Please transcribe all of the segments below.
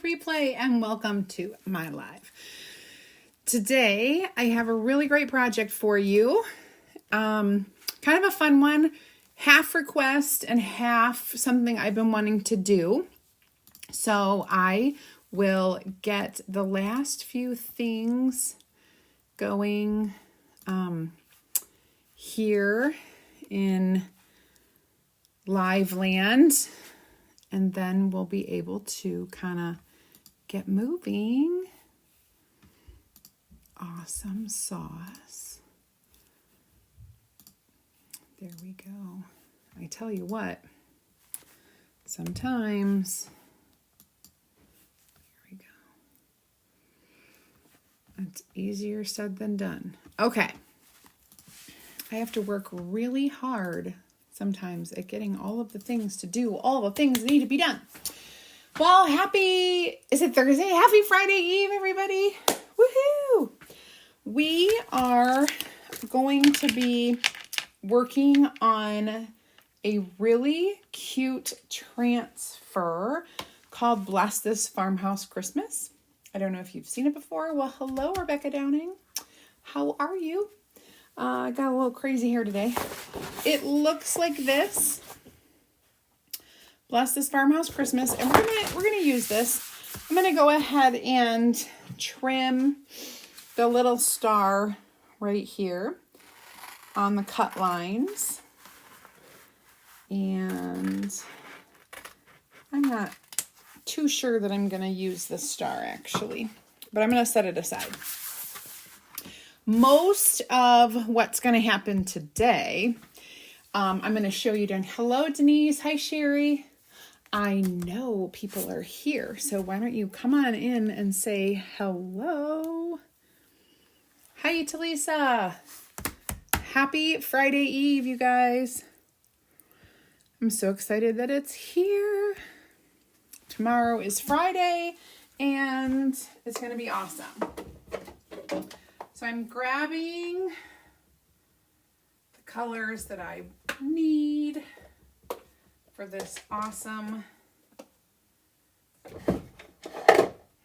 replay and welcome to my live. Today I have a really great project for you. Kind of a fun one, half request and half something I've been wanting to do. So I will get the last few things going here in live land, and then we'll be able to kind of get moving. Awesome sauce. There we go. I tell you what, sometimes, there we go. It's easier said than done. Okay. I have to work really hard sometimes at getting all of the things to do, all the things that need to be done. Well, is it Thursday? Happy Friday Eve, everybody. Woohoo! We are going to be working on a really cute transfer called Bless This Farmhouse Christmas. I don't know if you've seen it before. Well, hello, Rebecca Downing. How are you? I got a little crazy here today. It looks like this. Bless This Farmhouse Christmas. And we're gonna use this. I'm gonna go ahead and trim the little star right here on the cut lines. And I'm not too sure that I'm gonna use this star actually, but I'm gonna set it aside. Most of what's going to happen today, I'm going to show you down. Hello, Denise. Hi, Sherry. I know people are here, so why don't you come on in and say hello. Hi, Talisa. Happy Friday Eve, you guys. I'm so excited that it's here. Tomorrow is Friday, and it's going to be awesome. So I'm grabbing the colors that I need for this awesome,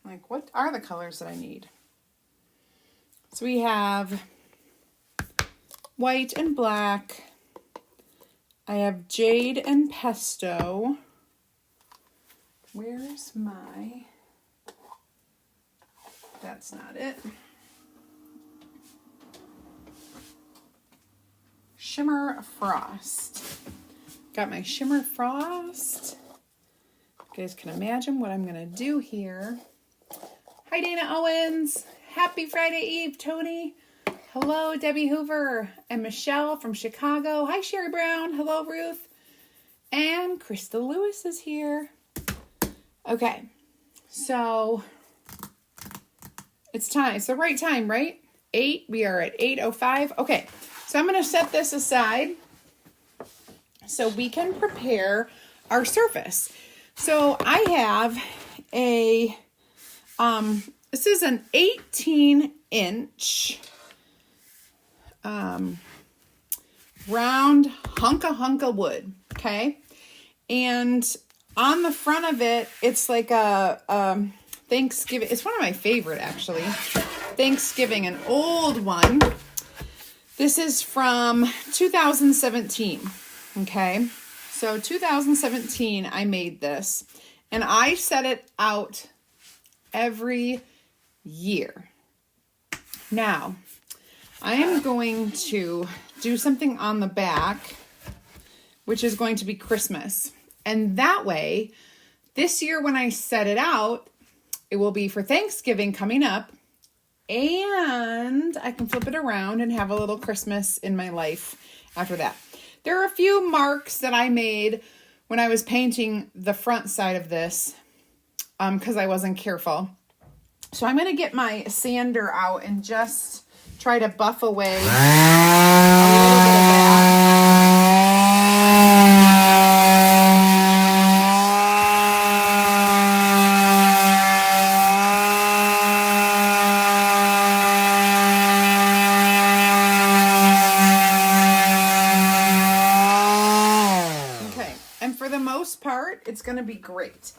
like what are the colors that I need? So we have white and black. I have jade and pesto. Where's my, that's not it. Shimmer Frost. Got my Shimmer Frost. You guys can imagine what I'm going to do here. Hi, Dana Owens. Happy Friday Eve, Tony. Hello, Debbie Hoover and Michelle from Chicago. Hi, Sherry Brown. Hello, Ruth. And Krista Lewis is here. Okay, so it's time. It's the right time, right? 8. We are at 8:05. Okay. So I'm going to set this aside so we can prepare our surface. So I have this is an 18-inch round hunka wood, okay? And on the front of it, it's like a Thanksgiving. It's one of my favorite, actually. Thanksgiving, an old one. This is from 2017, okay? So 2017, I made this, and I set it out every year. Now, I am going to do something on the back, which is going to be Christmas. And that way, this year when I set it out, it will be for Thanksgiving coming up, and I can flip it around and have a little Christmas in my life after that. There are a few marks that I made when I was painting the front side of this because I wasn't careful. So I'm going to get my sander out and just try to buff away a little bit of for the most part, part, it's going to be great.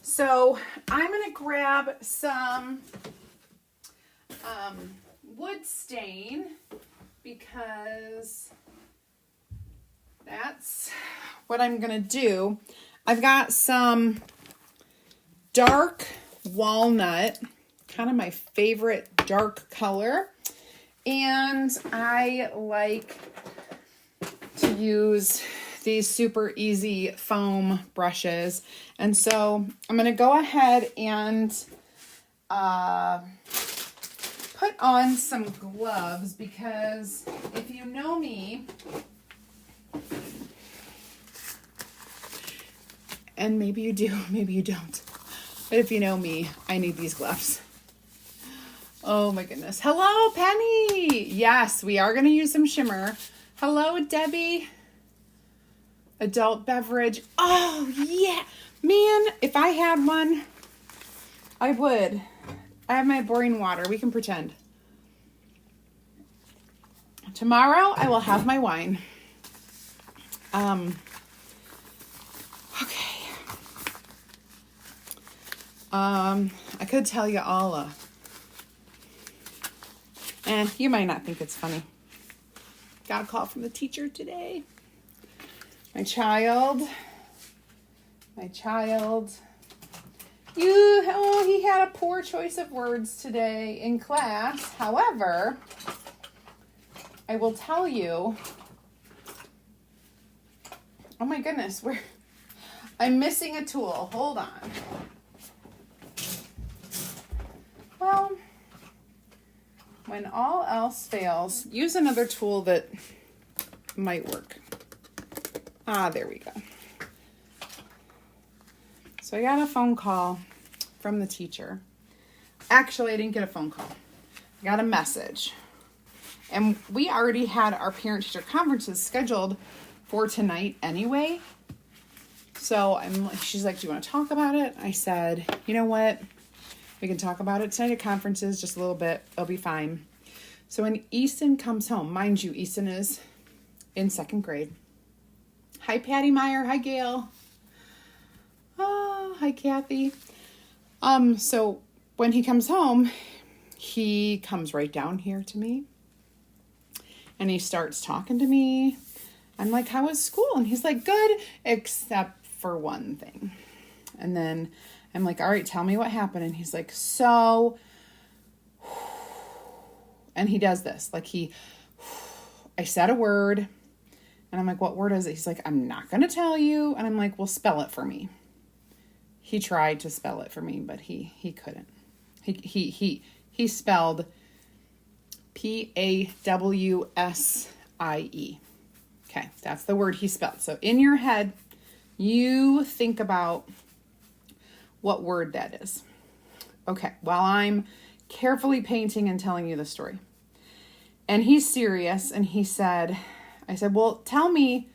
So I'm going to grab some wood stain because that's what I'm going to do. I've got some dark walnut, kind of my favorite dark color. And I like to use these super easy foam brushes. And so I'm going to go ahead and put on some gloves because if you know me, and maybe you do, maybe you don't, but if you know me, I need these gloves. Oh my goodness. Hello, Penny. Yes, we are going to use some shimmer. Hello, Debbie. Adult beverage. Oh, yeah. Man, if I had one, I would. I have my boring water. We can pretend. Tomorrow, I will have my wine. Okay. I could tell you all you might not think it's funny. Got a call from the teacher today. My child, he had a poor choice of words today in class. However, I will tell you, oh my goodness, I'm missing a tool. Hold on. Well, when all else fails, use another tool that might work. There we go. So I got a phone call from the teacher. Actually, I didn't get a phone call. I got a message. And we already had our parent-teacher conferences scheduled for tonight anyway. So she's like, do you want to talk about it? I said, you know what? We can talk about it tonight at conferences, just a little bit. It'll be fine. So when Easton comes home, mind you, Easton is in 2nd grade. Hi, Patty Meyer. Hi, Gail. Oh, hi, Kathy. So when he comes home, he comes right down here to me. And he starts talking to me. I'm like, how was school? And he's like, good, except for one thing. And then I'm like, all right, tell me what happened. And he's like, so, and he does this. Like I said a word. And I'm like, what word is it? He's like, I'm not going to tell you. And I'm like, well, spell it for me. He tried to spell it for me, but he couldn't. He spelled Pawsie. Okay, that's the word he spelled. So in your head, you think about what word that is. Okay, while I'm carefully painting and telling you the story. And he's serious, and he said, I said, well, tell me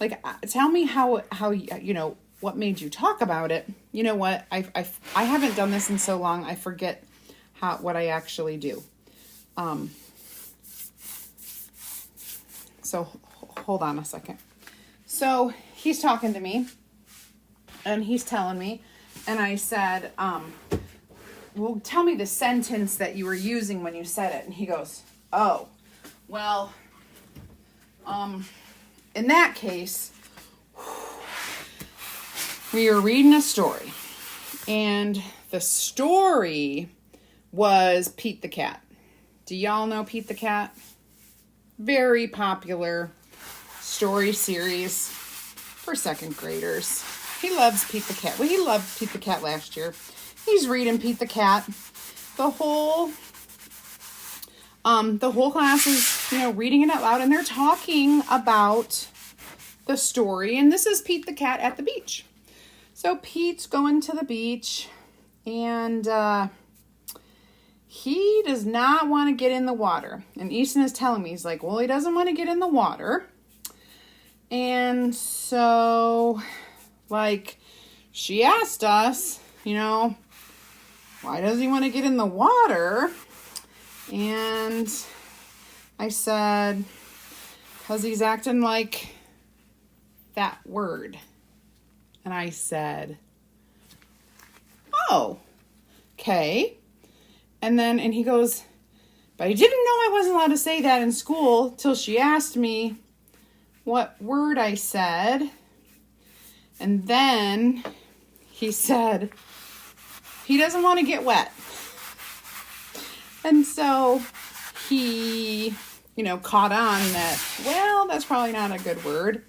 how what made you talk about it? You know what? I haven't done this in so long. I forget what I actually do. So hold on a second. So he's talking to me and he's telling me, and I said, well, tell me the sentence that you were using when you said it. And he goes, oh, well, in that case, we were reading a story, and the story was Pete the Cat. Do y'all know Pete the Cat? Very popular story series for 2nd graders. He loves Pete the Cat. Well, he loved Pete the Cat last year. He's reading Pete the Cat. The whole class is, reading it out loud, and they're talking about the story. And this is Pete the Cat at the beach. So Pete's going to the beach, and he does not want to get in the water. And Easton is telling me, he's like, well, he doesn't want to get in the water. And so, she asked us, why does he want to get in the water? And I said, because he's acting like that word. And I said, oh, okay. And he goes, but I didn't know I wasn't allowed to say that in school till she asked me what word I said. And then he said, he doesn't want to get wet. And so he, caught on that, well, that's probably not a good word.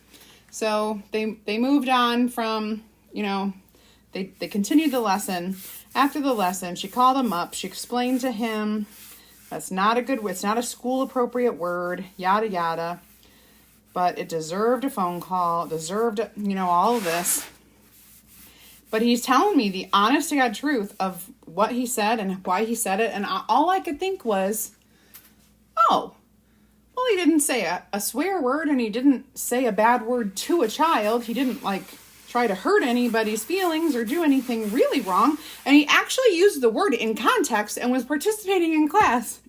So they moved on from, they continued the lesson. After the lesson, she called him up. She explained to him, that's not a good word. It's not a school appropriate word, yada, yada. But it deserved a phone call, deserved, all of this. But he's telling me the honest to God truth of what he said and why he said it. And all I could think was, oh, well, he didn't say a swear word and he didn't say a bad word to a child. He didn't try to hurt anybody's feelings or do anything really wrong. And he actually used the word in context and was participating in class.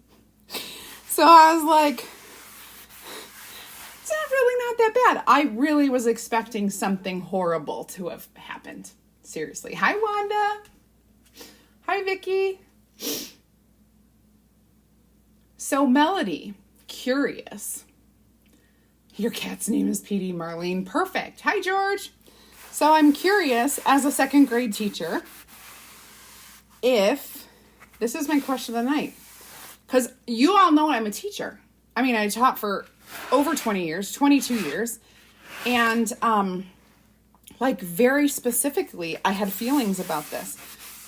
So I was like, it's not really not that bad. I really was expecting something horrible to have happened. Seriously. Hi, Wanda. Hi, Vicky. So, Melody, curious. Your cat's name is PD Marlene. Perfect. Hi, George. So, I'm curious, as a second grade teacher, if, this is my question of the night, because you all know I'm a teacher. I mean, I taught for over 20 years, 22 years, and, very specifically, I had feelings about this.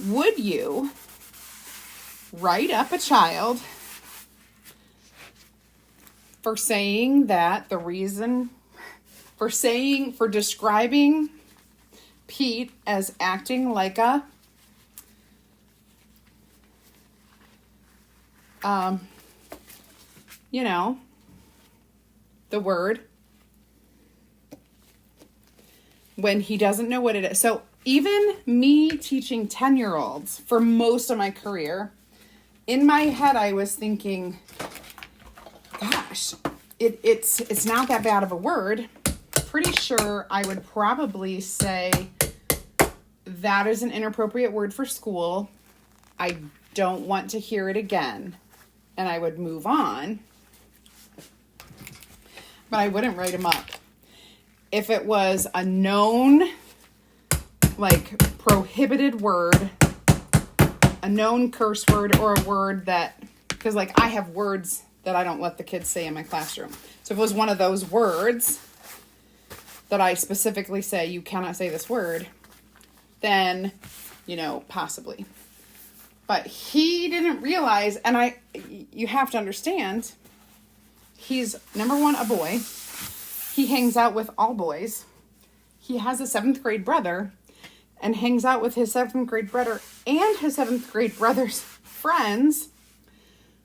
Would you write up a child for saying that the reason, for describing Pete as acting like a, the word, when he doesn't know what it is. So even me teaching 10-year-olds for most of my career, in my head I was thinking, gosh, it's not that bad of a word. Pretty sure I would probably say that is an inappropriate word for school. I don't want to hear it again. And I would move on. But I wouldn't write him up. If it was a known, prohibited word, a known curse word, or a word that, because, I have words that I don't let the kids say in my classroom. So if it was one of those words that I specifically say, you cannot say this word, then, possibly. But he didn't realize, and you have to understand, he's, number one, a boy. He hangs out with all boys. He has a 7th grade brother and hangs out with his 7th grade brother and his 7th grade brother's friends.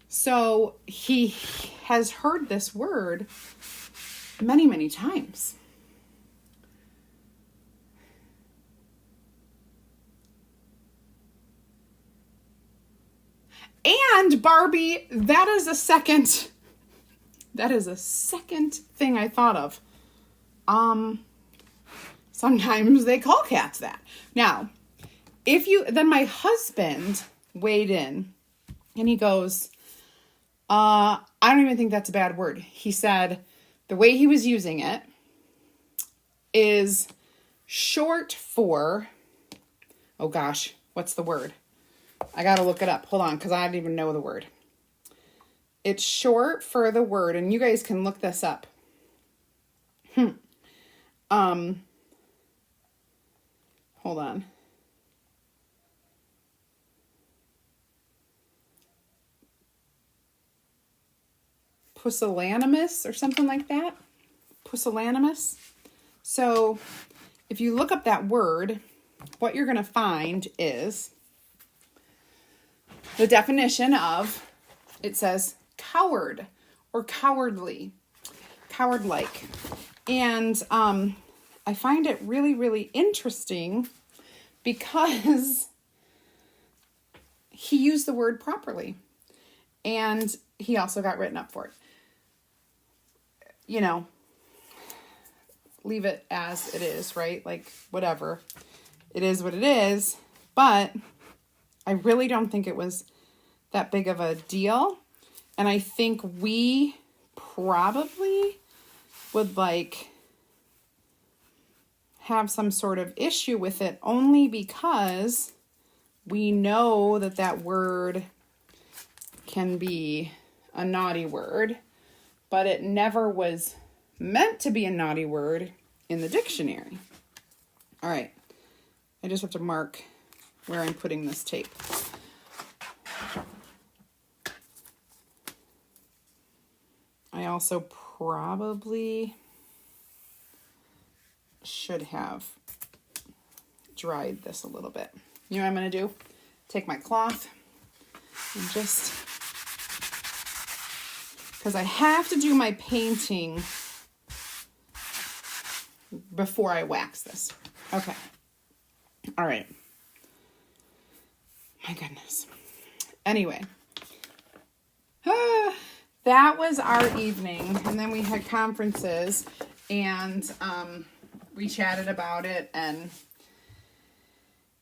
So he has heard this word many, many times. And Barbie, that is a second thing I thought of. Sometimes they call cats that. Now, then my husband weighed in and he goes, I don't even think that's a bad word. He said the way he was using it is short for, oh gosh, what's the word? I got to look it up. Hold on, because I don't even know the word. It's short for the word, and you guys can look this up. Hold on. Pusillanimous or something like that. Pusillanimous. So if you look up that word, what you're going to find is the definition of, it says coward or cowardly, coward-like. And I find it really, really interesting because he used the word properly. And he also got written up for it. leave it as it is, right? Like, whatever. It is what it is. But I really don't think it was that big of a deal. And I think we probably would like have some sort of issue with it only because we know that that word can be a naughty word, but it never was meant to be a naughty word in the dictionary. All right. I just have to mark where I'm putting this tape. I also probably should have dried this a little bit. You know what I'm going to do? Take my cloth and just, because I have to do my painting before I wax this. Okay. All right. My goodness. Anyway. That was our evening. And then we had conferences and we chatted about it, and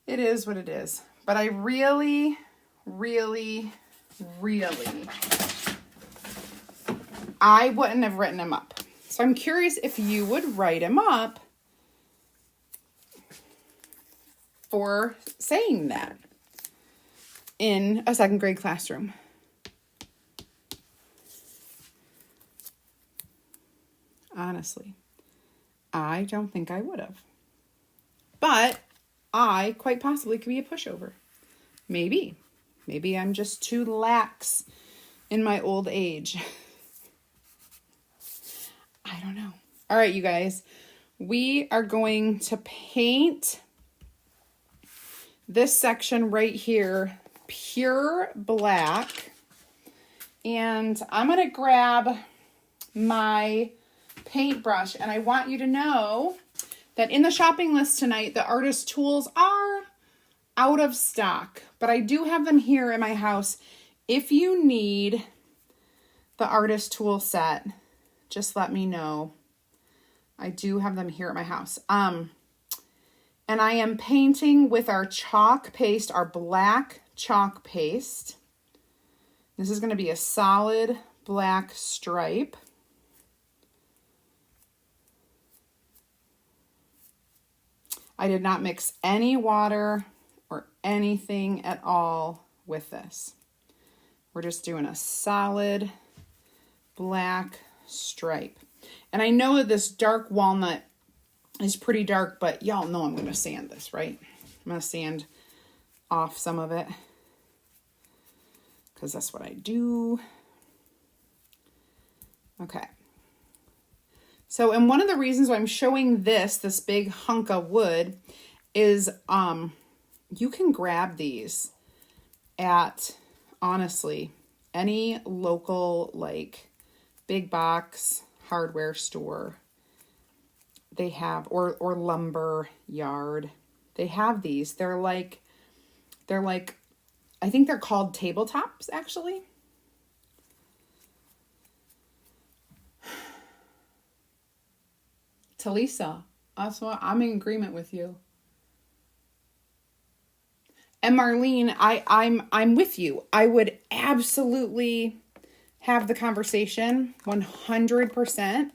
it is what it is. But I really, I wouldn't have written him up. So I'm curious if you would write him up for saying that in a second grade classroom. Honestly, I don't think I would have. But I quite possibly could be a pushover. Maybe. Maybe I'm just too lax in my old age. I don't know. All right, you guys. We are going to paint this section right here pure black. And I'm going to grab my paintbrush, and I want you to know that in the shopping list tonight, the artist tools are out of stock, but I do have them here in my house. If you need the artist tool set, just let me know. I do have them here at my house. And I am painting with our chalk paste, our black chalk paste. This is going to be a solid black stripe. I did not mix any water or anything at all with this. We're just doing a solid black stripe. And I know that this dark walnut is pretty dark, but y'all know I'm going to sand this, right? I'm going to sand off some of it because that's what I do. Okay. So, and one of the reasons why I'm showing this big hunk of wood is you can grab these at, honestly, any local, like, big box hardware store. They have, or lumber yard. They have these. They're like, I think they're called tabletops, actually. Talisa, I'm in agreement with you. And Marlene, I'm with you. I would absolutely have the conversation 100%.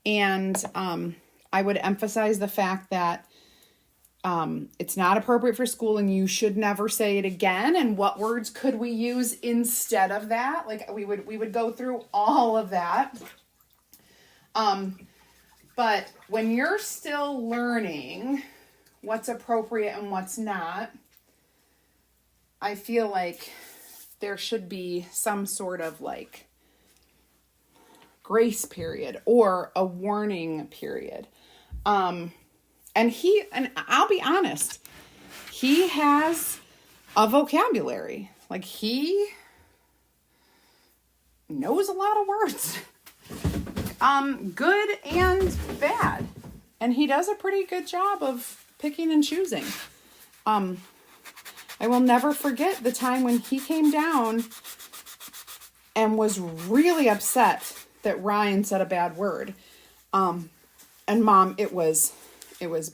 And I would emphasize the fact that it's not appropriate for school and you should never say it again. And what words could we use instead of that? Like we would go through all of that. But when you're still learning what's appropriate and what's not, I feel like there should be some sort of like grace period or a warning period. And I'll be honest, he has a vocabulary. Like he knows a lot of words. Good and bad. And he does a pretty good job of picking and choosing. I will never forget the time when he came down and was really upset that Ryan said a bad word. and Mom, it was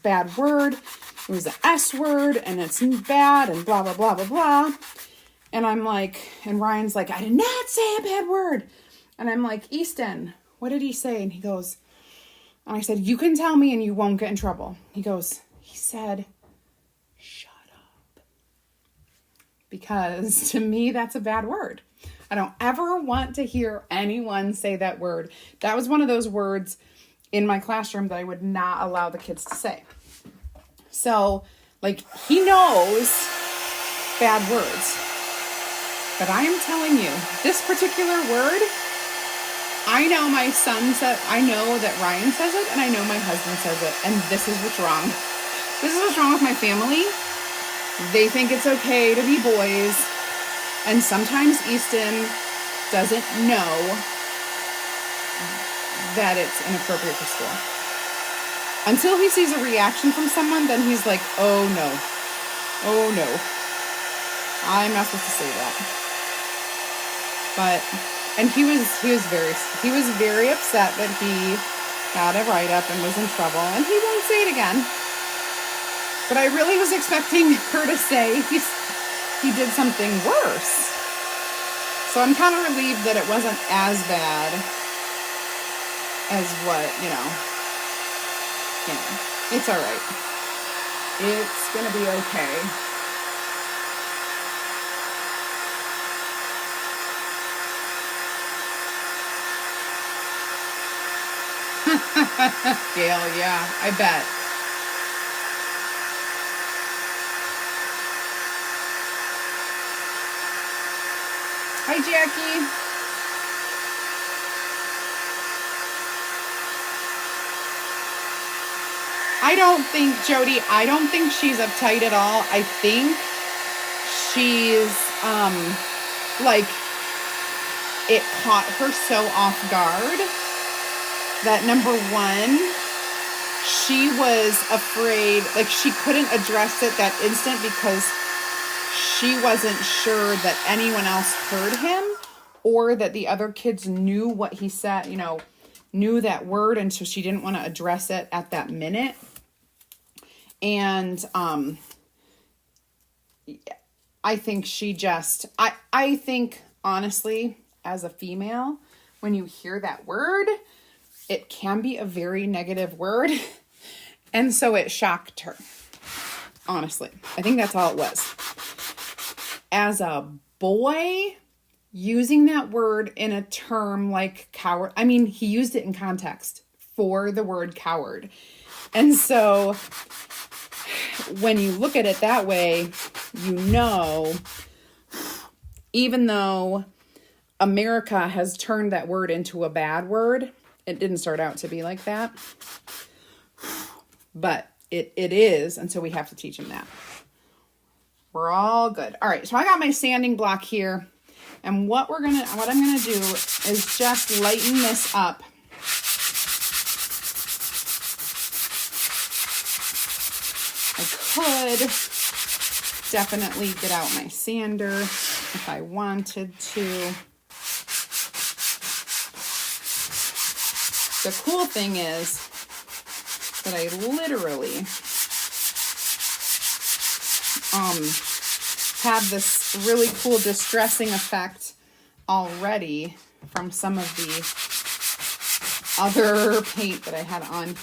bad word. It was an S word, and it's bad, and blah, blah, blah, blah, blah. And I'm like, and Ryan's like, I did not say a bad word. And I'm like, Easton, what did he say? And he goes, and I said, you can tell me and you won't get in trouble. He said, shut up. Because to me, that's a bad word. I don't ever want to hear anyone say that word. That was one of those words in my classroom that I would not allow the kids to say. So, like, he knows bad words. But I am telling you, this particular word, I know my son said, I know that Ryan says it, and I know my husband says it, and this is what's wrong. This is what's wrong with my family. They think it's okay to be boys, and sometimes Easton doesn't know that it's inappropriate for school. Until he sees a reaction from someone, then he's like, oh no, I'm not supposed to say that. But, and he was very upset that he got a write-up and was in trouble, and he won't say it again. But I really was expecting her to say he did something worse. So I'm kind of relieved that it wasn't as bad as what, it's all right. It's going to be okay. Gail, yeah, I bet. Hi, Jackie. Jody, I don't think she's uptight at all. I think she's, it caught her so off guard that, number one, she was afraid, she couldn't address it that instant because she wasn't sure that anyone else heard him or that the other kids knew what he said, knew that word, and so she didn't want to address it at that minute. And I think she just, I think, honestly, as a female, when you hear that word, it can be a very negative word. And so it shocked her. Honestly, I think that's all it was. As a boy, using that word in a term like coward, I mean, he used it in context for the word coward. And so when you look at it that way, even though America has turned that word into a bad word, it didn't start out to be like that. But it is, and so we have to teach him that. We're all good. All right, so I got my sanding block here, and what I'm gonna do is just lighten this up. I could definitely get out my sander if I wanted to. The cool thing is that I literally have this really cool distressing effect already from some of the other paint that I had on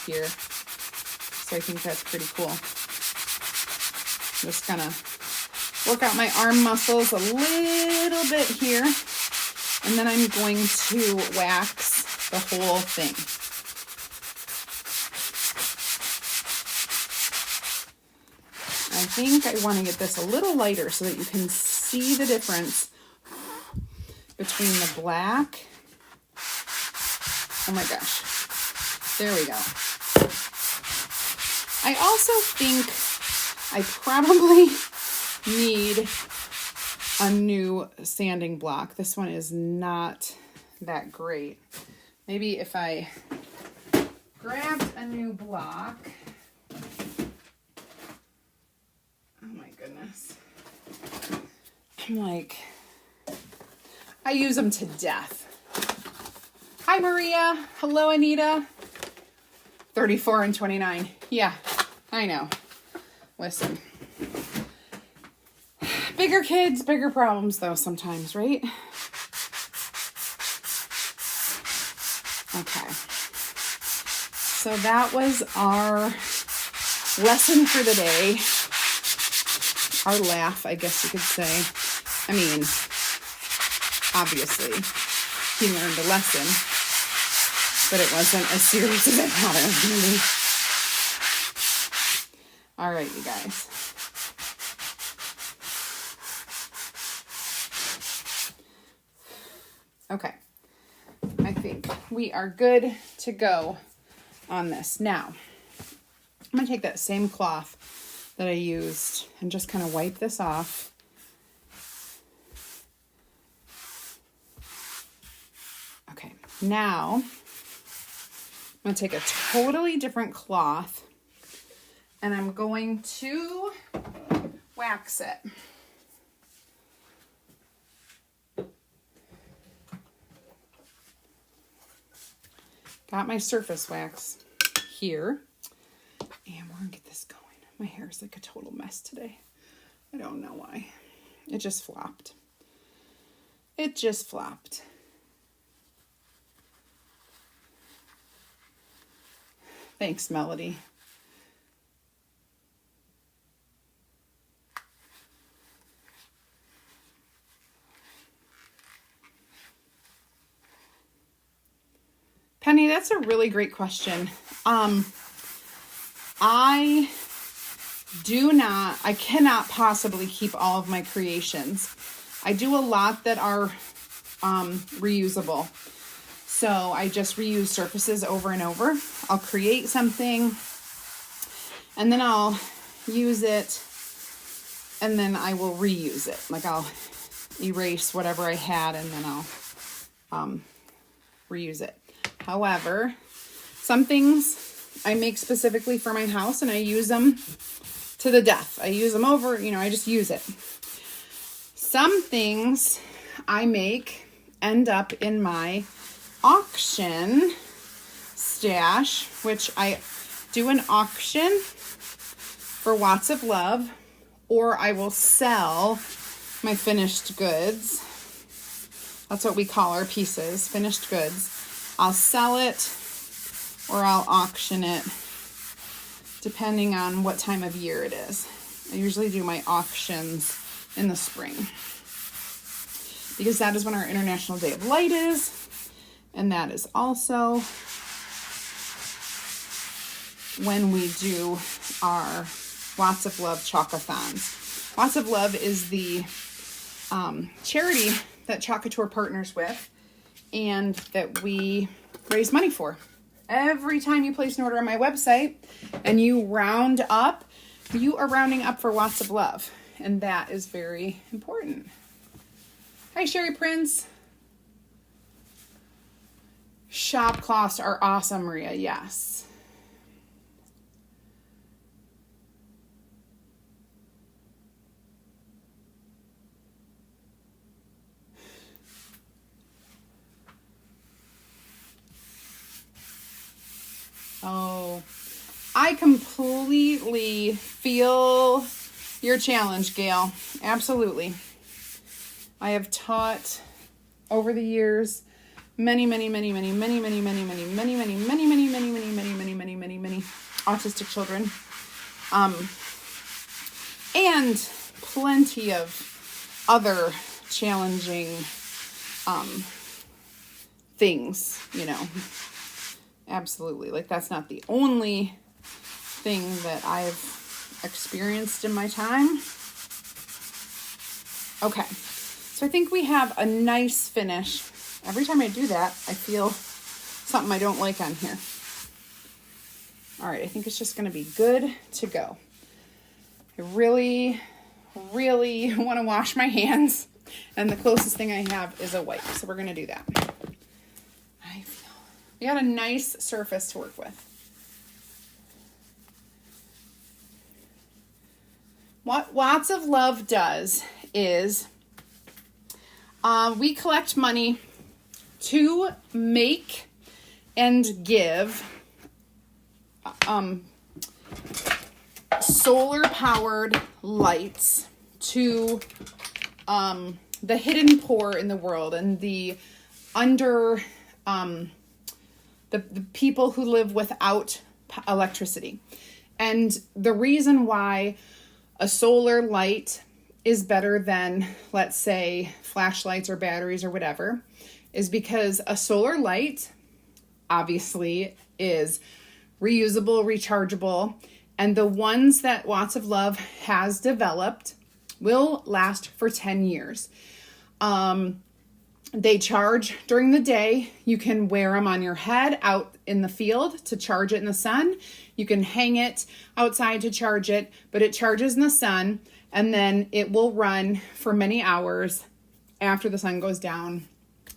here. So I think that's pretty cool. I'm just gonna work out my arm muscles a little bit here, and then I'm going to wax the whole thing. I think I want to get this a little lighter so that you can see the difference between the black. Oh my gosh. There we go. I also think I probably need a new sanding block. This one is not that great. Maybe if I grabbed a new block. Oh my goodness. I use them to death. Hi, Maria. Hello, Anita. 34 and 29. Yeah, I know. Listen. Bigger kids, bigger problems though sometimes, right? Okay. So that was our lesson for the day. Our laugh, I guess you could say. I mean, obviously, he learned a lesson, but it wasn't as serious as I thought it was going to be. All right, you guys. Okay. I think we are good to go on this. Now, I'm going to take that same cloth that I used and just kind of wipe this off. Okay, now I'm going to take a totally different cloth and I'm going to wax it. Got my surface wax here. And we're going to get this going. My hair is like a total mess today. I don't know why. It just flopped. It just flopped. Thanks, Melody. Penny, that's a really great question. I cannot possibly keep all of my creations. I do a lot that are reusable. So I just reuse surfaces over and over. I'll create something and then I'll use it and then I will reuse it. Like I'll erase whatever I had and then I'll reuse it. However, some things I make specifically for my house and I use them to the death. I use them over, I just use it. Some things I make end up in my auction stash, which I do an auction for Watts of Love, or I will sell my finished goods. That's what we call our pieces, finished goods. I'll sell it or I'll auction it depending on what time of year it is. I usually do my auctions in the spring because that is when our International Day of Light is, and that is also when we do our Watts of Love Chocathons. Watts of Love is the charity that Couture partners with and that we raise money for. Every time you place an order on my website and you round up, you are rounding up for Watts of Love. And that is very important. Hi, Sherry Prince. Shop cloths are awesome, Maria. Yes. Oh, I completely feel your challenge, Gail. Absolutely. I have taught over the years many autistic children. And plenty of other challenging things, Absolutely. Like that's not the only thing that I've experienced in my time. Okay. So I think we have a nice finish. Every time I do that, I feel something I don't like on here. All right. I think it's just going to be good to go. I really want to wash my hands. And the closest thing I have is a wipe. So we're going to do that. We got a nice surface to work with. What Watts of Love does is we collect money to make and give solar powered lights to the hidden poor in the world and the people who live without electricity. And the reason why a solar light is better than, let's say, flashlights or batteries or whatever, is because a solar light obviously is reusable, rechargeable, and the ones that Watts of Love has developed will last for 10 years. They charge during the day. You can wear them on your head out in the field to charge it in the sun. You can hang it outside to charge it, but it charges in the sun, and then it will run for many hours after the sun goes down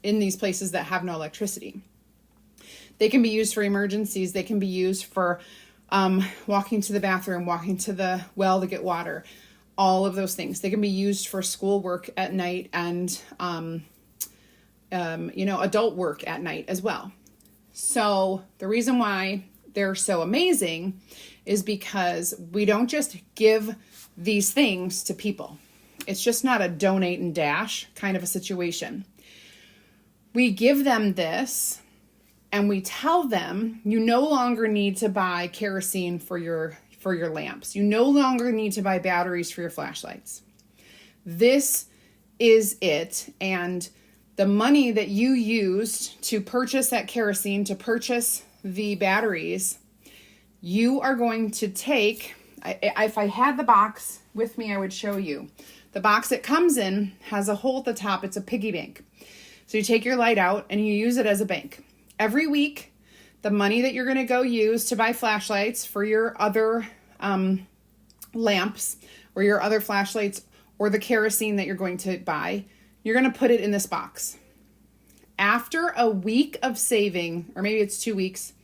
in these places that have no electricity. They can be used for emergencies. They can be used for walking to the bathroom, walking to the well to get water, all of those things. They can be used for schoolwork at night and adult work at night as well. So the reason why they're so amazing is because we don't just give these things to people. It's just not a donate and dash kind of a situation. We give them this and we tell them, you no longer need to buy kerosene for your lamps. You no longer need to buy batteries for your flashlights. This is it. And the money that you used to purchase that kerosene, to purchase the batteries, you are going to take, if I had the box with me, I would show you. The box it comes in has a hole at the top. It's a piggy bank. So you take your light out and you use it as a bank. Every week, the money that you're going to go use to buy flashlights for your other lamps or your other flashlights or the kerosene that you're going to buy, you're going to put it in this box. After a week of saving, or maybe it's 2 weeks,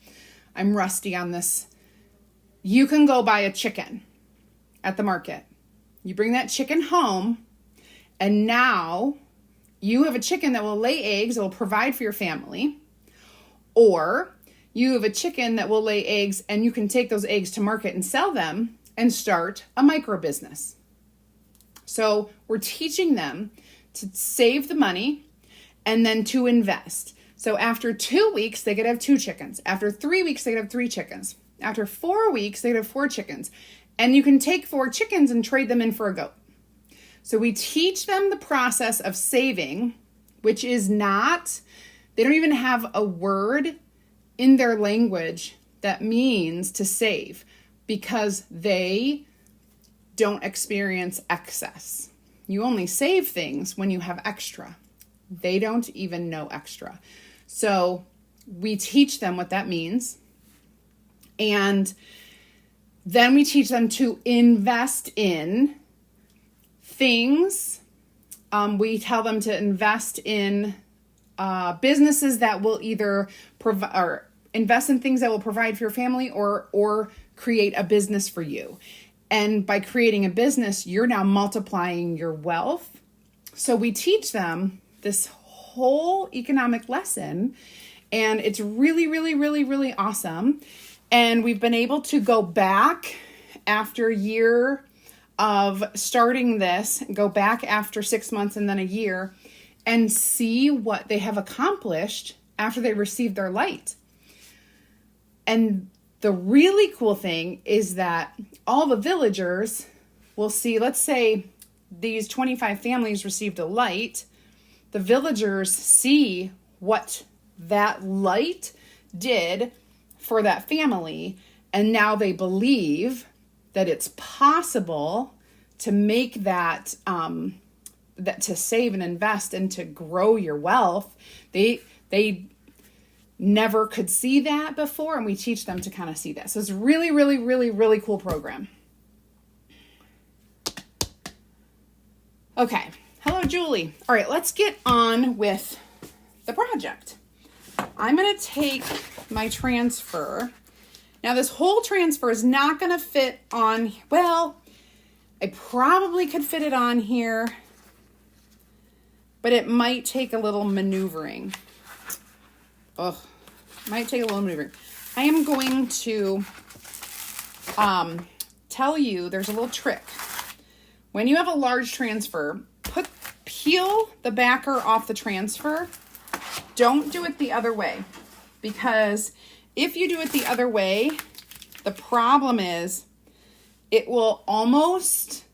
I'm rusty on this, you can go buy a chicken at the market. You bring that chicken home, and now you have a chicken that will lay eggs, that will provide for your family, or you have a chicken that will lay eggs and you can take those eggs to market and sell them and start a micro business. So we're teaching them to save the money and then to invest. So after 2 weeks, they could have 2 chickens. After 3 weeks, they could have 3 chickens. After 4 weeks, they could have 4 chickens. And you can take 4 chickens and trade them in for a goat. So we teach them the process of saving, which is not, they don't even have a word in their language that means to save because they don't experience excess. You only save things when you have extra. They don't even know extra. So we teach them what that means. And then we teach them to invest in things. We tell them to invest in businesses that will either provide or invest in things that will provide for your family or create a business for you. And by creating a business, you're now multiplying your wealth. So we teach them this whole economic lesson, and it's really, really, really, really awesome. And we've been able to go back after a year of starting this, go back after 6 months and then a year, and see what they have accomplished after they received their light. And the really cool thing is that all the villagers will see, let's say these 25 families received a light, the villagers see what that light did for that family, and now they believe that it's possible to make that, that to save and invest and to grow your wealth. They never could see that before, and we teach them to kind of see that. So it's really, really, really, really cool program. Okay. Hello, Julie. All right, let's get on with the project. I'm going to take my transfer. Now, this whole transfer is not going to fit on, well, I probably could fit it on here, but it might take a little maneuvering. Might take a little maneuvering. I am going to tell you there's a little trick. When you have a large transfer, peel the backer off the transfer. Don't do it the other way, because if you do it the other way, the problem is it will almost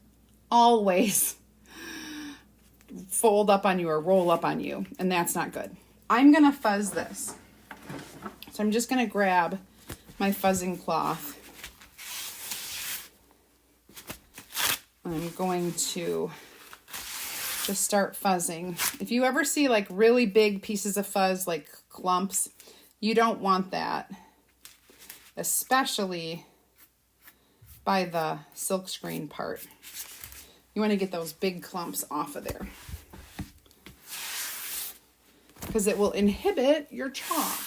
always fold up on you or roll up on you, and that's not good. I'm going to fuzz this. So I'm just going to grab my fuzzing cloth. I'm going to just start fuzzing. If you ever see like really big pieces of fuzz, like clumps, you don't want that, especially by the silkscreen part. You want to get those big clumps off of there, because it will inhibit your chalk.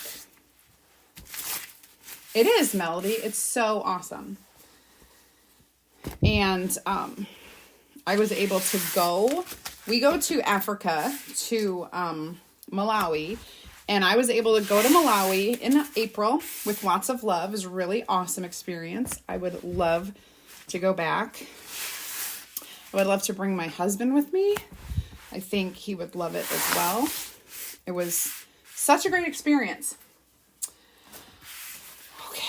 It is, Melody. It's so awesome. And I was able to we go to Africa, to Malawi, and I was able to go to Malawi in April with lots of love. It was a really awesome experience. I would love to go back. I would love to bring my husband with me. I think he would love it as well. It was such a great experience. Okay.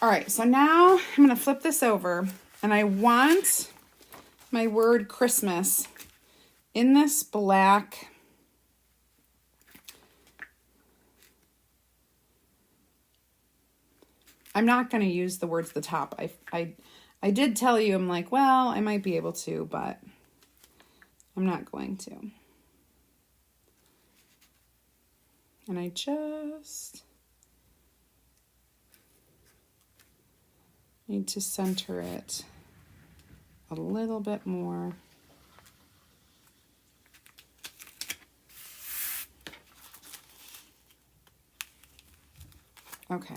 All right. So now I'm going to flip this over, and I want my word Christmas in this black. I'm not going to use the words at the top. I did tell you, I'm like, well, I might be able to, but I'm not going to. And I just need to center it a little bit more. Okay.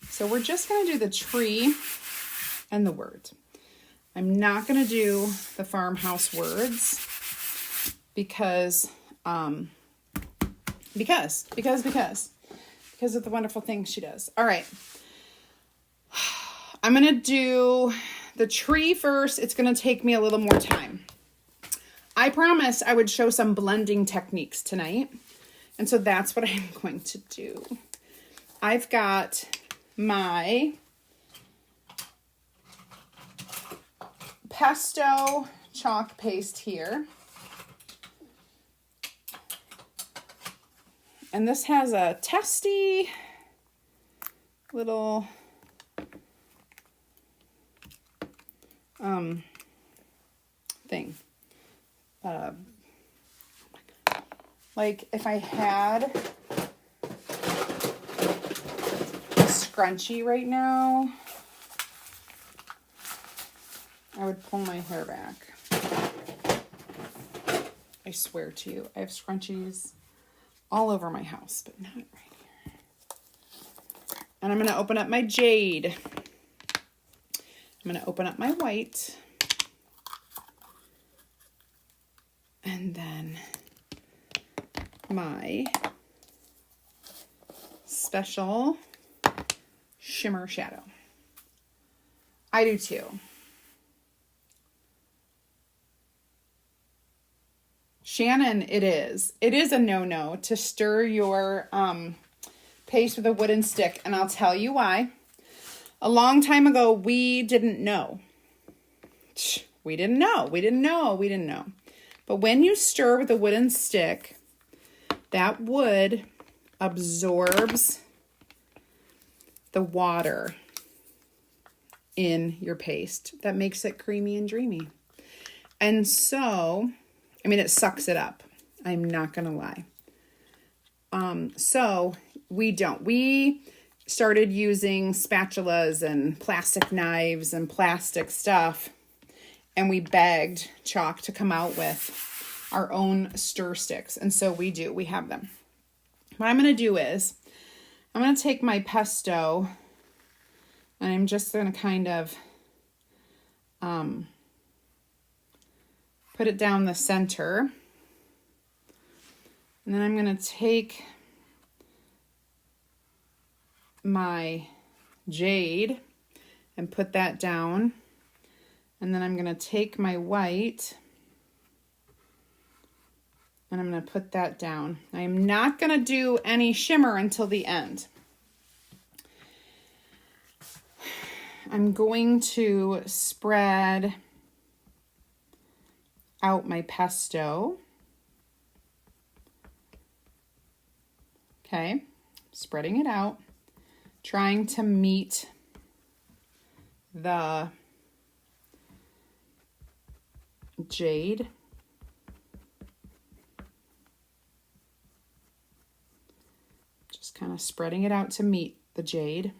So we're just going to do the tree and the words. I'm not going to do the farmhouse words because of the wonderful things she does. All right. I'm going to do the tree first. It's going to take me a little more time. I promised I would show some blending techniques tonight. And so that's what I'm going to do. I've got my pesto chalk paste here. And this has a testy little thing. Like if I had a scrunchie right now, I would pull my hair back. I swear to you, I have scrunchies all over my house, but not right here. And I'm going to open up my jade. I'm going to open up my white. And then my special shimmer shadow. I do too. Shannon, it is a no-no to stir your paste with a wooden stick, and I'll tell you why. A long time ago, we didn't know. We didn't know. But when you stir with a wooden stick, that wood absorbs the water in your paste. That makes it creamy and dreamy. And so, I mean, it sucks it up. I'm not going to lie. So we don't. We started using spatulas and plastic knives and plastic stuff, and we begged Chalk to come out with our own stir sticks. And so we do. We have them. What I'm going to do is I'm going to take my pesto, and I'm just going to kind of put it down the center. And then I'm going to take my jade, and put that down. And then I'm going to take my white and I'm going to put that down. I am not going to do any shimmer until the end. I'm going to spread out my pesto. Okay, spreading it out, trying to meet the jade. Just kind of spreading it out to meet the jade.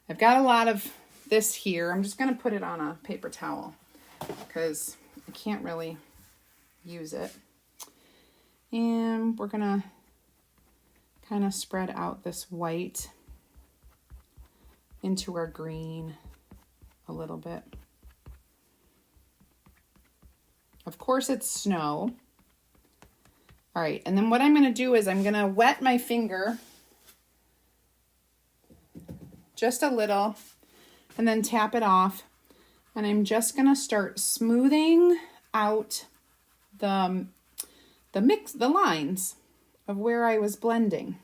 I've got a lot of this here. I'm just going to put it on a paper towel because I can't really use it. And we're going to kind of spread out this white into our green a little bit. Of course, it's snow. All right, and then what I'm going to do is I'm going to wet my finger just a little and then tap it off. And I'm just going to start smoothing out the lines of where I was blending.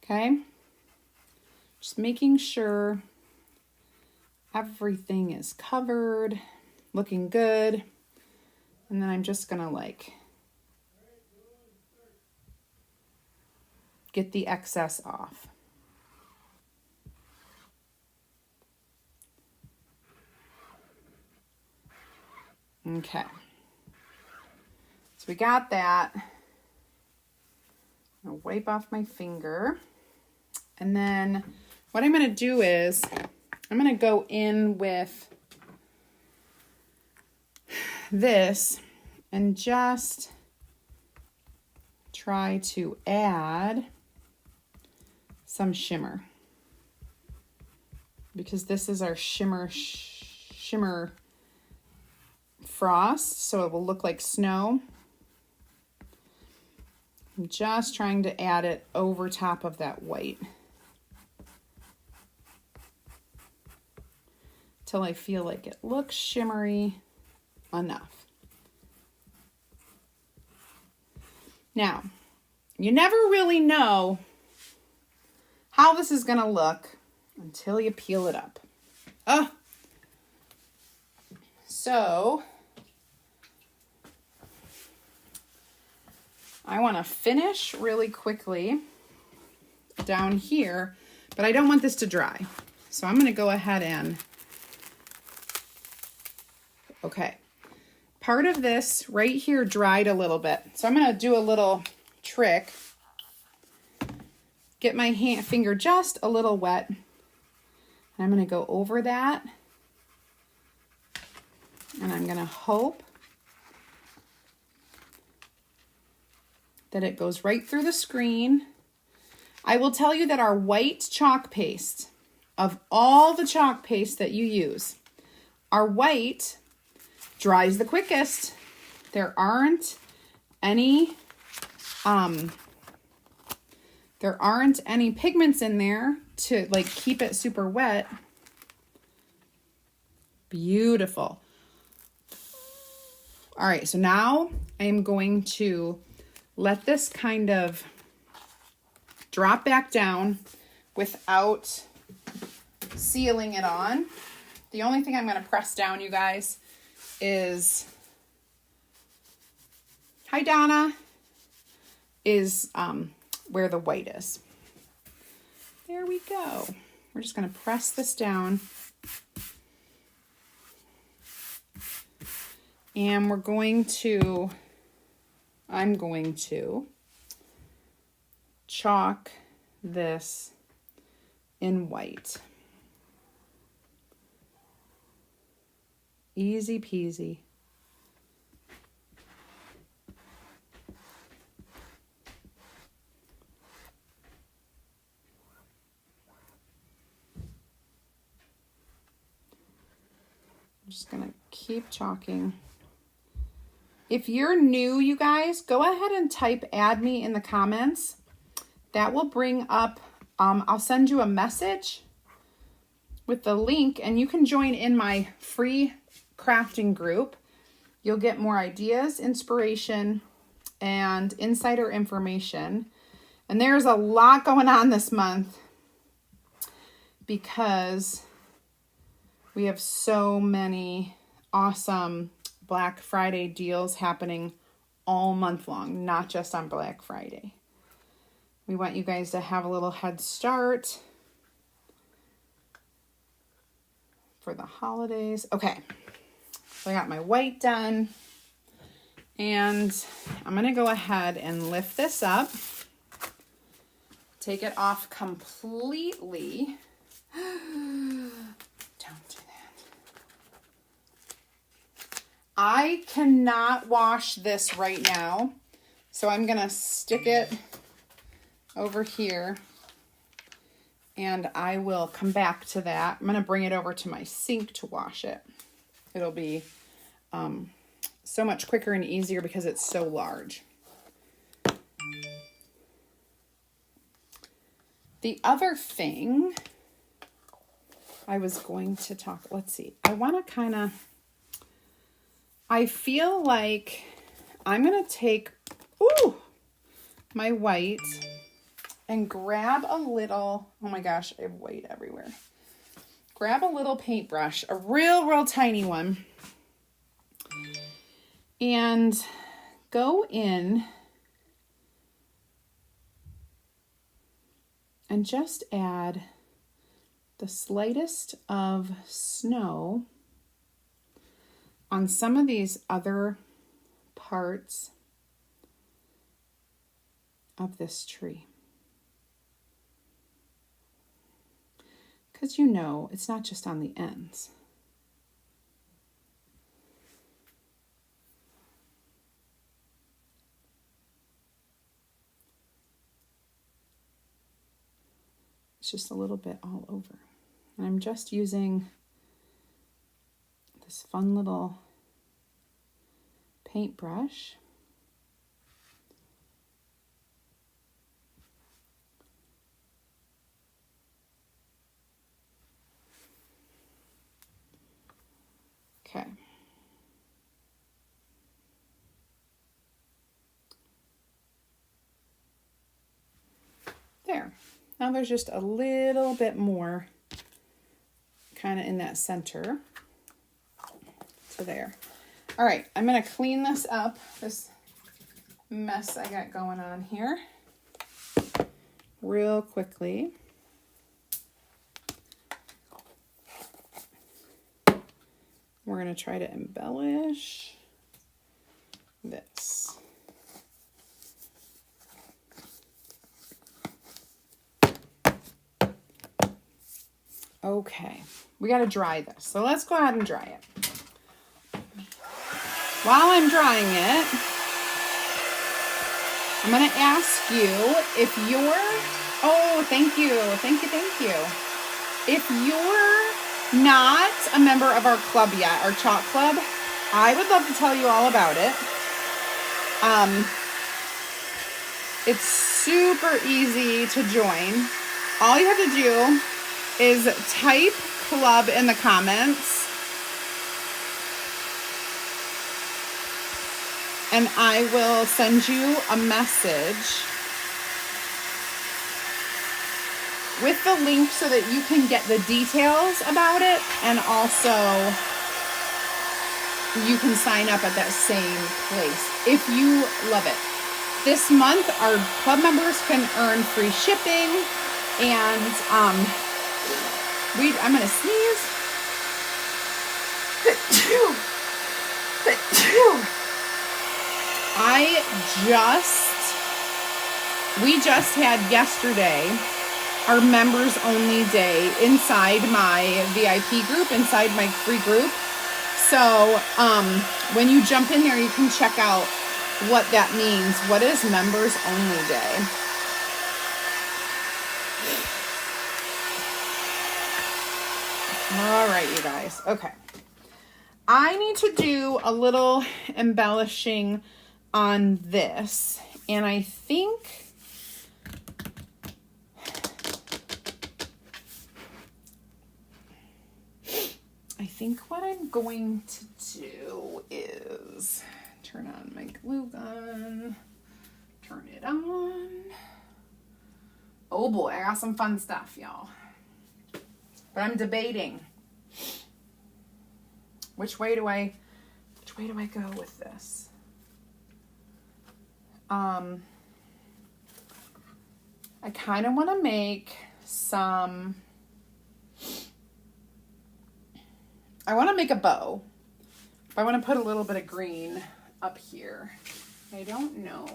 Okay, just making sure everything is covered, looking good. And then I'm just gonna like get the excess off. Okay, so we got that. I'll wipe off my finger. And then what I'm gonna do is I'm gonna go in with this and just try to add some shimmer, because this is our shimmer frost, so it will look like snow. I'm just trying to add it over top of that white till I feel like it looks shimmery enough. Now, you never really know how this is going to look until you peel it up. So I want to finish really quickly down here, but I don't want this to dry. So I'm going to go ahead and, okay. Part of this right here dried a little bit. So I'm going to do a little trick. Get my finger just a little wet. And I'm going to go over that. And I'm going to hope that it goes right through the screen. I will tell you that our white chalk paste, of all the chalk paste that you use, our white dries the quickest. There aren't any pigments in there to like keep it super wet. Beautiful. All right, so now I am going to let this kind of drop back down without sealing it on. The only thing I'm going to press down, you guys, is, hi Donna, is where the white is. There we go. We're just going to press this down. And I'm going to chalk this in white. Easy peasy. I'm just going to keep chalking If you're new, you guys, go ahead and type add me in the comments. That will bring up, I'll send you a message with the link and you can join in my free crafting group. You'll get more ideas, inspiration, and insider information. And there's a lot going on this month because we have so many awesome Black Friday deals happening all month long, not just on Black Friday. We want you guys to have a little head start for the holidays. Okay, so I got my white done. And I'm going to go ahead and lift this up. Take it off completely. Don't do that. I cannot wash this right now. So I'm going to stick it over here. And I will come back to that. I'm going to bring it over to my sink to wash it. It'll be so much quicker and easier because it's so large. The other thing I was going to talk, let's see. I feel like I'm going to take my white and grab a little, oh my gosh, I have white everywhere. Grab a little paintbrush, a real tiny one, and go in and just add the slightest of snow on some of these other parts of this tree. Because you know, it's not just on the ends. It's just a little bit all over. And I'm just using this fun little paintbrush. Okay. There. Now there's just a little bit more kind of in that center. So there. All right, I'm going to clean this up, this mess I got going on here, real quickly. We're going to try to embellish this. Okay, we got to dry this. So let's go ahead and dry it. While I'm drying it, I'm going to ask you if you're, thank you. If you're not a member of our club yet, our chalk club, I would love to tell you all about it. It's super easy to join. All you have to do is type club in the comments and I will send you a message with the link so that you can get the details about it, and also you can sign up at that same place if you love it. This month our club members can earn free shipping, and I'm gonna sneeze. We just had yesterday our members only day inside my VIP group, inside my free group. So when you jump in there, you can check out what that means. What is members only day? All right, you guys. Okay. I need to do a little embellishing on this. And I think what I'm going to do is turn on my glue gun, turn it on. Oh boy, I got some fun stuff, y'all. But I'm debating. Which way do I go with this? I kind of want to make some, I want to make a bow. I want to put a little bit of green up here. I don't know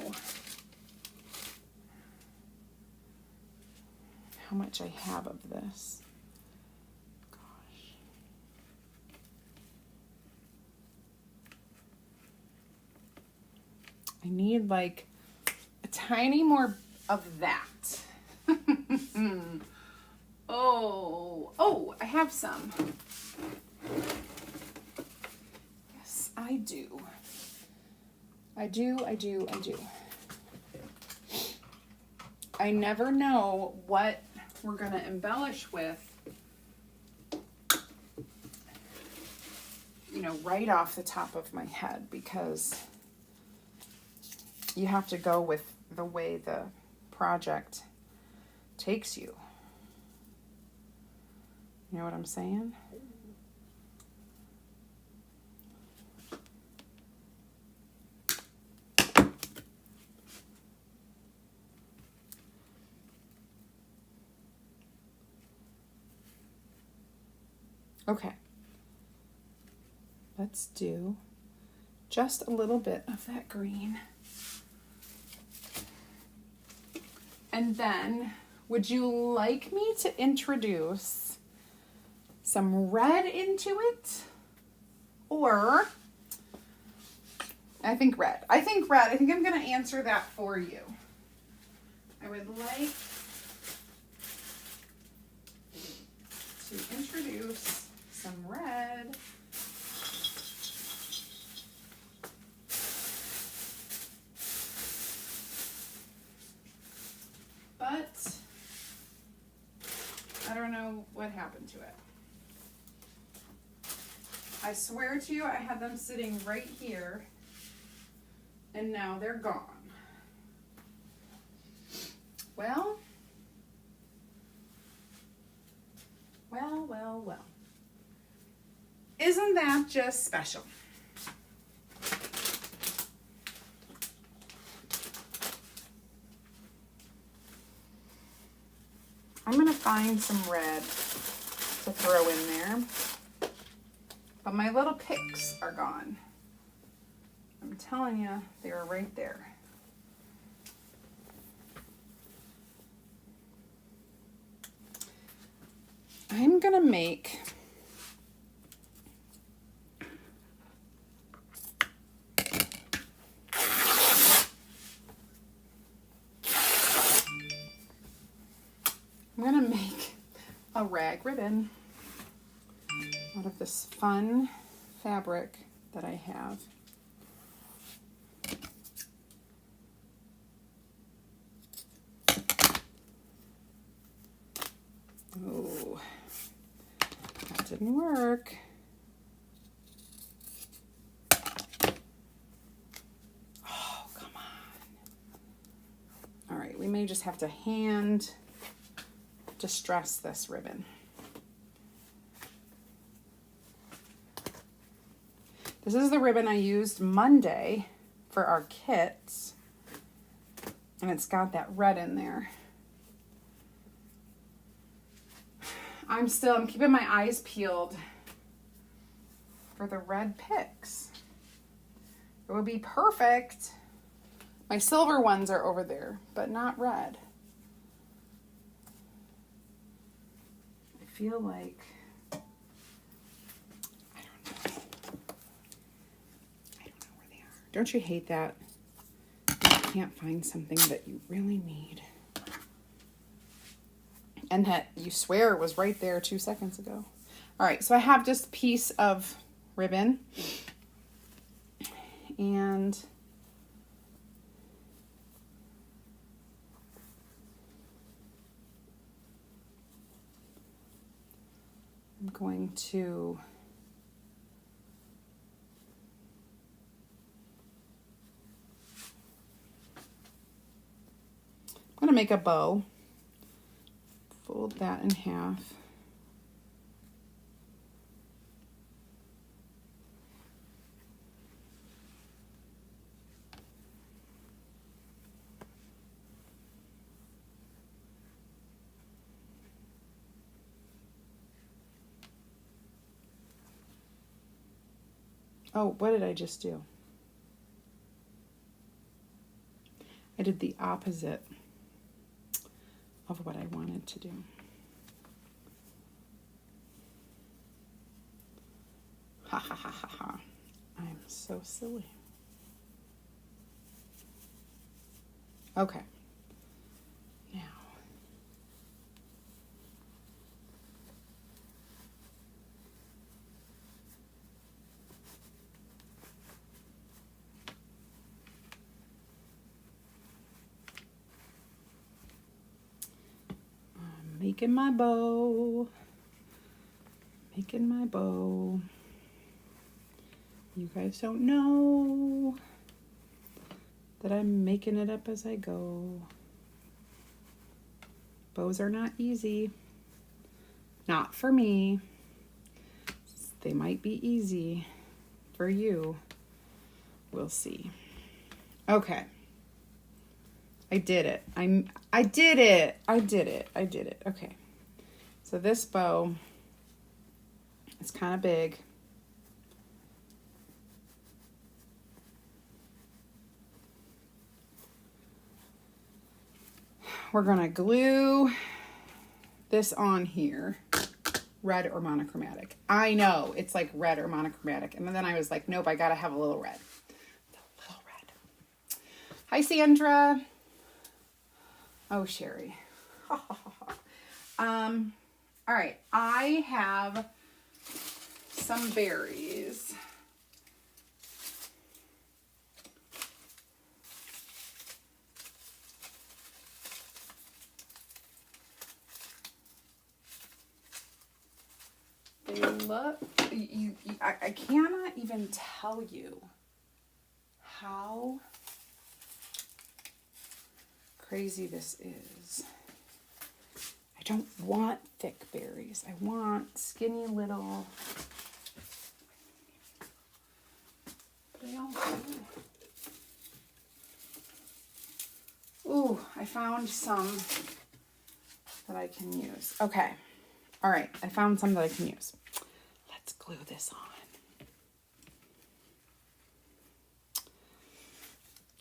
how much I have of this. Gosh. I need like a tiny more of that. Oh, I have some. Yes, I do. I do. I never know what we're going to embellish with, you know, right off the top of my head, because you have to go with the way the project takes you. You know what I'm saying? Okay. Let's do just a little bit of that green. And then, would you like me to introduce some red into it? Or, I think red. I think I'm going to answer that for you. I would like to introduce some red. But I don't know what happened to it. I swear to you, I had them sitting right here, and now they're gone. Well. Isn't that just special? I'm going to find some red to throw in there. But my little picks are gone. I'm telling you, they were right there. I'm going to make a rag ribbon out of this fun fabric that I have. Oh, that didn't work. Oh, come on. All right, we may just have to hand distress this ribbon. This is the ribbon I used Monday for our kits, and it's got that red in there. I'm keeping my eyes peeled for the red picks. It would be perfect. My silver ones are over there, but not red. I feel like, I don't know where they are. Don't you hate that? You can't find something that you really need. And that you swear was right there 2 seconds ago. All right, so I have just a piece of ribbon. And I'm going to make a bow. Fold that in half. Oh, what did I just do? I did the opposite of what I wanted to do. Ha ha ha ha ha. I'm so silly. Okay. Now. I'm making my bow. Making my bow. You guys don't know that I'm making it up as I go. Bows are not easy. Not for me. They might be easy for you. We'll see. Okay. I did it. I did it. Okay. So this bow is kind of big. We're gonna glue this on here, red or monochromatic. I know, it's like red or monochromatic. And then I was like, nope, I gotta have a little red. A little red. Hi, Sandra. Oh, Sherry. All right, I have some berries. They look, I cannot even tell you how crazy this is. I don't want thick berries. I want skinny little, but I also, ooh, I found some that I can use. Okay. All right, I found some that I can use. Let's glue this on.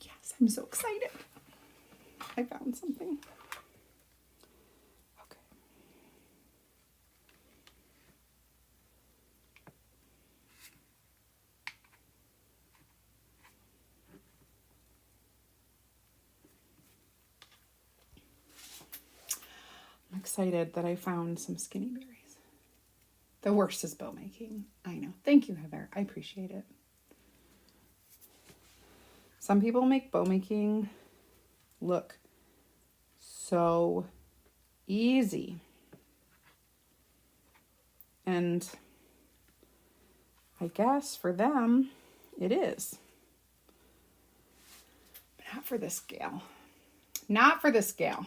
Yes, I'm so excited. I found something. Okay. I'm excited that I found some skinny berries. The worst is bow making. I know. Thank you, Heather. I appreciate it. Some people make bow making look so easy. And I guess for them, it is. But not for this gal. Not for this gal.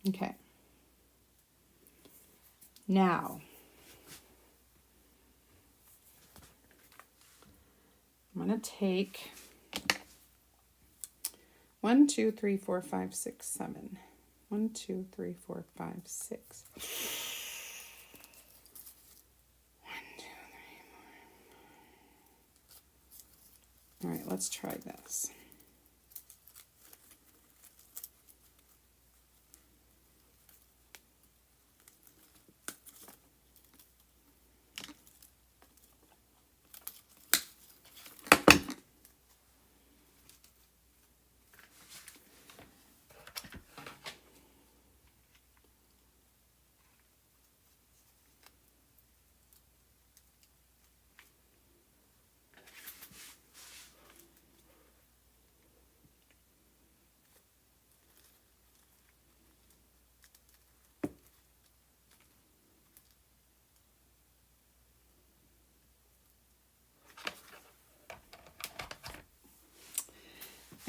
Okay. Now, I'm going to take 1, 2, 3, 4, 5, 6, 7. 1, 2, 3, 4, 5, 6. 1, 2, 3, 4. All right, let's try this.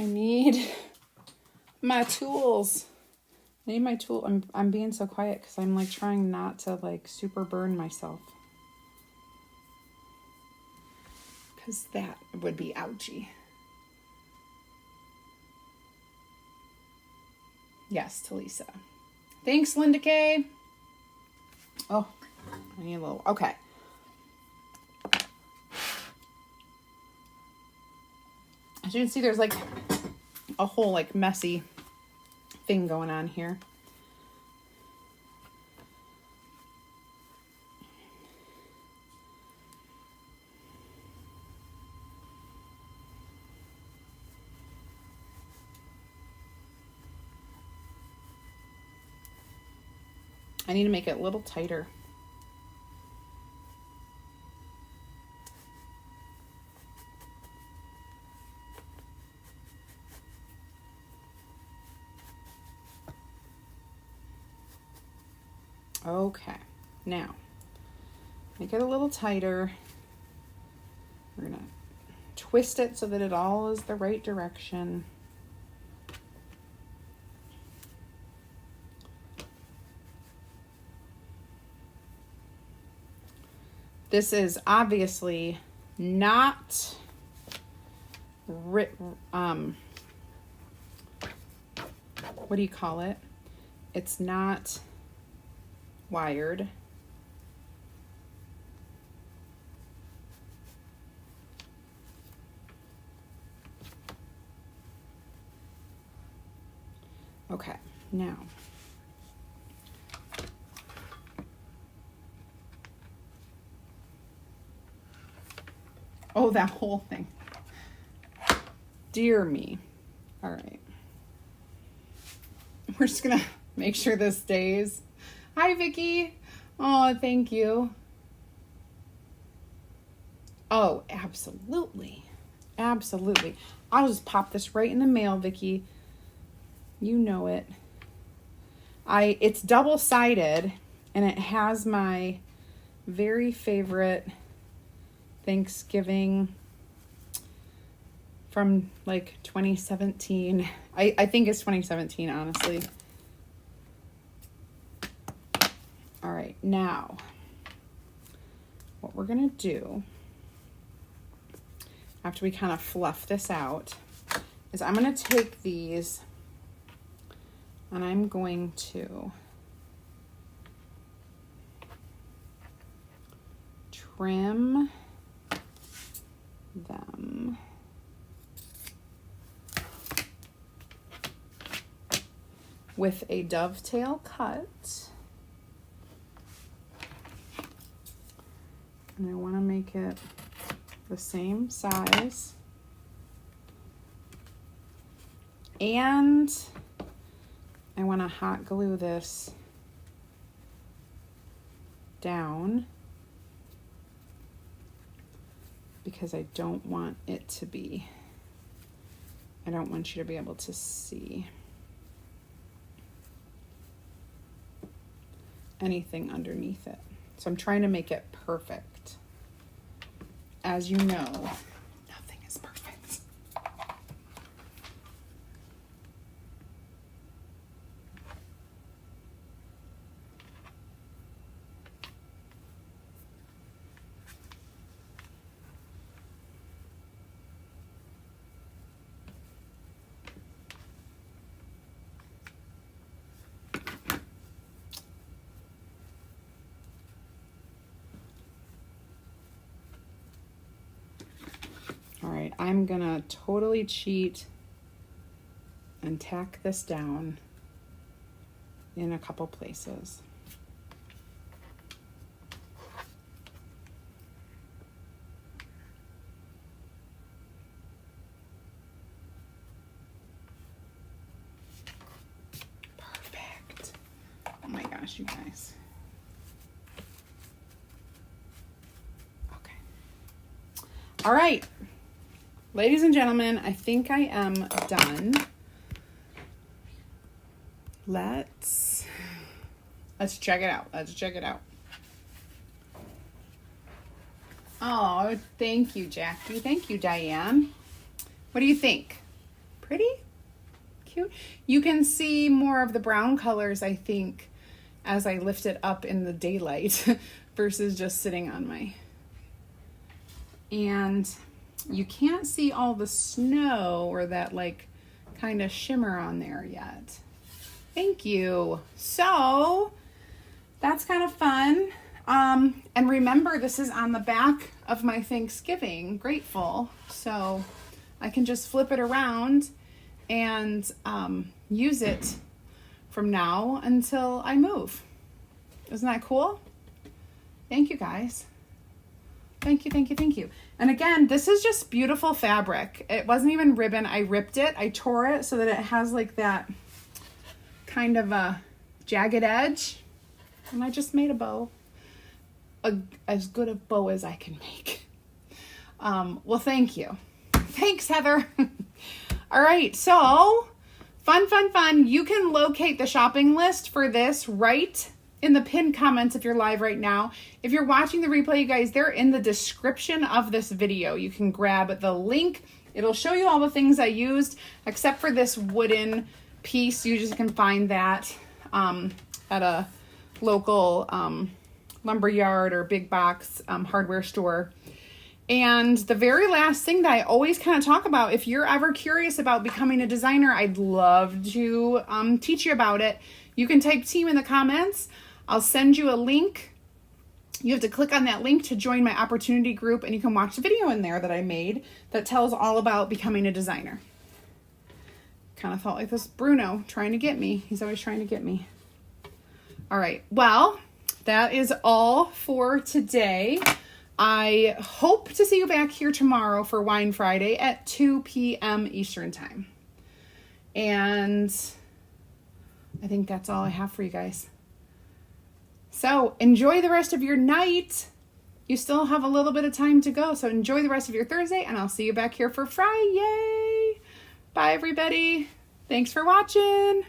I need my tools. I need my tool. I'm being so quiet because I'm like trying not to like super burn myself. Because that would be ouchy. Yes, to Lisa. Thanks, Linda Kay. Oh, I need a little. Okay. As you can see, there's like a whole like messy thing going on here. I need to make it a little tighter. Okay, now make it a little tighter. We're gonna twist it so that it all is the right direction. This is obviously not what do you call it? It's not wired. Okay, now oh, that whole thing. Dear me. All right. We're just gonna make sure this stays. Hi, Vicky. Oh, thank you. Oh, absolutely. Absolutely. I'll just pop this right in the mail, Vicky. You know it. It's double-sided, and it has my very favorite Thanksgiving from like 2017. I think it's 2017, honestly. All right, now what we're gonna do after we kind of fluff this out is I'm gonna take these and I'm going to trim them with a dovetail cut. And I want to make it the same size. And I want to hot glue this down because I don't want you to be able to see anything underneath it. So I'm trying to make it perfect. As you know, nothing is perfect. All right, I'm gonna totally cheat and tack this down in a couple places. Perfect. Oh my gosh, you guys. Okay. All right. Ladies and gentlemen, I think I am done. Let's check it out. Let's check it out. Oh, thank you, Jackie. Thank you, Diane. What do you think? Pretty? Cute. You can see more of the brown colors, I think, as I lift it up in the daylight versus just sitting on my... And you can't see all the snow or that like kind of shimmer on there yet. Thank you. So that's kind of fun. And remember, this is on the back of my Thanksgiving Grateful. So I can just flip it around and use it from now until I move. Isn't that cool? Thank you, guys. Thank you, thank you, thank you. And again, this is just beautiful fabric. It wasn't even ribbon. I ripped it. I tore it so that it has like that kind of a jagged edge. And I just made a bow. As good a bow as I can make. Well, thank you. Thanks, Heather. All right, so fun. You can locate the shopping list for this right in the pinned comments if you're live right now. If you're watching the replay, you guys, they're in the description of this video. You can grab the link. It'll show you all the things I used, except for this wooden piece. You just can find that at a local lumber yard or big box hardware store. And the very last thing that I always kind of talk about, if you're ever curious about becoming a designer, I'd love to teach you about it. You can type team in the comments. I'll send you a link. You have to click on that link to join my opportunity group, and you can watch the video in there that I made that tells all about becoming a designer. Kind of felt like this Bruno trying to get me. He's always trying to get me. All right, well, that is all for today. I hope to see you back here tomorrow for Wine Friday at 2 p.m. Eastern Time. And I think that's all I have for you guys. So enjoy the rest of your night. You still have a little bit of time to go, so enjoy the rest of your Thursday, and I'll see you back here for Friday. Bye, everybody. Thanks for watching.